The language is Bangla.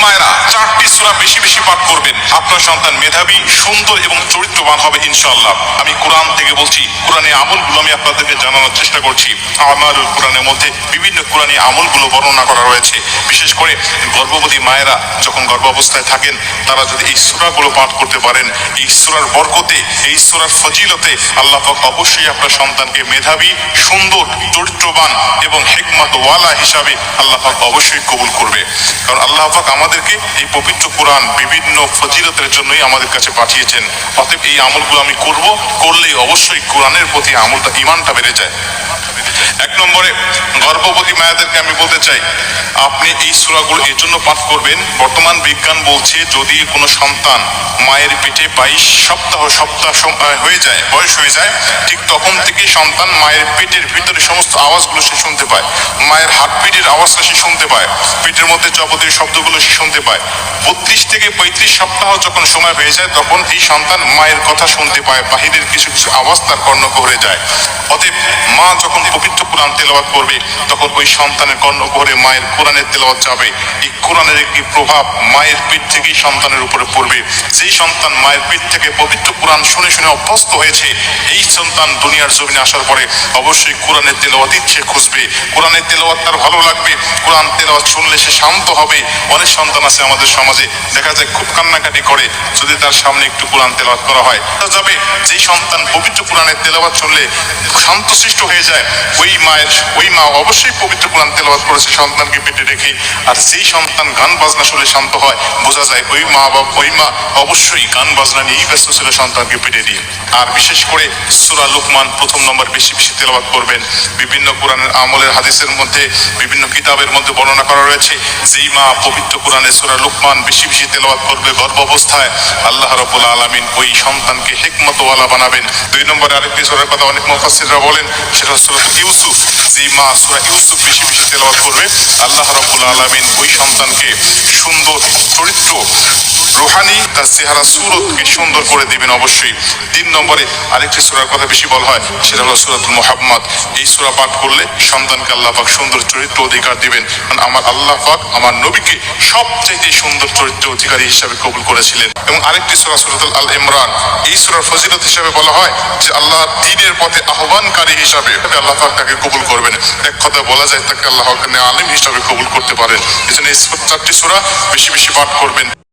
মায়েরা 4টি সূরা বেশি বেশি পাঠ করবেন, আপনার সন্তান মেধাবী, সুন্দর এবং চরিত্রবান হবে ইনশাআল্লাহ। আমি কোরআন থেকে বলছি, কোরআনের আমলগুলো আমি আপনাদেরকে জানানোর চেষ্টা করছি। আমার কোরআনের মধ্যে বিভিন্ন কোরআনী আমলগুলো বর্ণনা করা রয়েছে। বিশেষ করে গর্ভবতী মায়েরা যখন গর্ভাবস্থায় থাকেন, তারা যদি এই সূরাগুলো পাঠ করতে পারেন, এই সূরার বরকতে, এই সূরার ফজিলতে আল্লাহ পাক অবশ্যই আপনার সন্তানকে মেধাবী, সুন্দর, চরিত্রবান এবং হিকমতওয়ালা হিসাবে আল্লাহ পাক অবশ্যই কবুল করবে। কারণ আল্লাহ পাক আমাদেরকে এই পবিত্র কোরআন বিভিন্ন ফজিলতের জন্যই আমাদের কাছে পাঠিয়েছেন। অতএব এই আমলগুলো আমি করলেই অবশ্যই কোরআনের প্রতি আমলটা, ঈমানটা বেড়ে যায়। 1 নম্বরে গর্ভবতী মায়েদেরকে আমি বলতে চাই, আপনি এই সূরাগুলো এর জন্য পাঠ করবেন, বর্তমান বিজ্ঞান বলছে যদি কোনো সন্তান মায়ের পেটে 22 সপ্তাহ হয়ে যায়, বয়স হয়ে যায়, ঠিক তখন থেকে সন্তান মায়ের পেটের ভিতরে সমস্ত আওয়াজগুলো সে শুনতে পায়, মায়ের হার্টবিটের আওয়াজটা সে শুনতে পায়, পেটের মধ্যে যাবতীয় শব্দগুলো সে শুনতে পায়। 32 থেকে 35 সপ্তাহ যখন সময় হয়ে যায়, তখন এই সন্তান মায়ের কথা শুনতে পায়, বাহিরের কিছু কিছু আওয়াজ তার কর্ণগহ্বরে যায়। অতএব মা যখন পবিত্র কোরআন তেলাওয়াত করবে, তখন ওই সন্তানের কর্ণগহ্বরে মায়ের কোরআনের তেলাওয়াত যাবে। এই কোরআনের একটি প্রভাব মায়ের পেট থেকেই সন্তানের উপরে পড়বে। যেই সন্তান মায়ের পেট থেকে পবিত্র কোরআন শুনে শুনে অভ্যস্ত হয়েছে, এই সন্তান দুনিয়ার জমিনে আসার পরে অবশ্যই কোরআনের তেলাওয়াত ইচ্ছে খুঁজবে, কোরআনের তেলাওয়াত তার ভালো লাগবে, কোরআন তেলাওয়াত শুনলে সে শান্ত হবে। অনেক সন্তান আছে আমাদের সমাজে, দেখা যায় খুব কান্নাকাটি করে যদি তার সামনে একটু কোরআন তেলাওয়াত করা হয়। যাবে যেই সন্তান পবিত্র কোরআনের তেলাওয়াত শুনলে শান্তশিষ্ট হয়ে যায়, ওই মা অবশ্যই পবিত্র কোরআন তেলাওয়াত করেছে সন্তানকে পেটে রেখে। আর যেই সন্তান গান বাজনা শুনে শান্ত হয়, বোঝা যায় ওই মা অবশ্যই গান বাজনা নিয়েই ব্যস্ত ছিল সন্তানকে পেটে দিয়ে। আর বিশেষ করে সূরা লুকমান 1 নম্বর বেশি বেশি তেলাওয়াত করবেন। বিভিন্ন কোরআনের আমলের হাদিসের মধ্যে, বিভিন্ন কিতাবের মধ্যে বর্ণনা করা রয়েছে, যেই মা পবিত্র কোরআনের সূরা লুকমান বেশি বেশি তেলাওয়াত করবে গর্ভাবস্থায়, আল্লাহ রাব্বুল আলামিন ওই সন্তানকে হিকমতওয়ালা বানাবেন। 2 নম্বরে আরেকটি সূরার কথা অনেক মুফাসসিররা বলেন, সেটা সূরা ইউসুফ। যেই মা সূরা ইউসুফ বেশি বেশি তেলাওয়াত করবে, আল্লাহ রাব্বুল আলামিন ওই সন্তানকে সুন্দর চরিত্র, রুহানি তার চেহারা সুরতকে সুন্দর করে দিবেন অবশ্যই। 3 নম্বরে আরেকটি সূরার কথা বেশি বলা হয়, সেটা হলো সূরাতুল মুহাম্মদ। এই সূরা পাঠ করলে সন্তানকে আল্লাহ পাক সুন্দর চরিত্র অধিকার দিবেন। কারণ আমার আল্লাহ পাক আমার নবীকে সবচেয়ে সুন্দর চরিত্র অধিকারী হিসাবে কবুল করেছিলেন। এবং আরেকটি সূরা সূরাতুল আল ইমরান, এই সূরার ফজিলত হিসাবে বলা হয় যে আল্লাহ দ্বীনের পথে আহ্বানকারী হিসাবে আল্লাহ পাক তাকে কবুল করবেন। এক কথা বলা যায় তাকে আল্লাহ আলিম হিসাবে কবুল করতে পারেন। এজন্য এই 4টি সূরা বেশি বেশি পাঠ করবেন।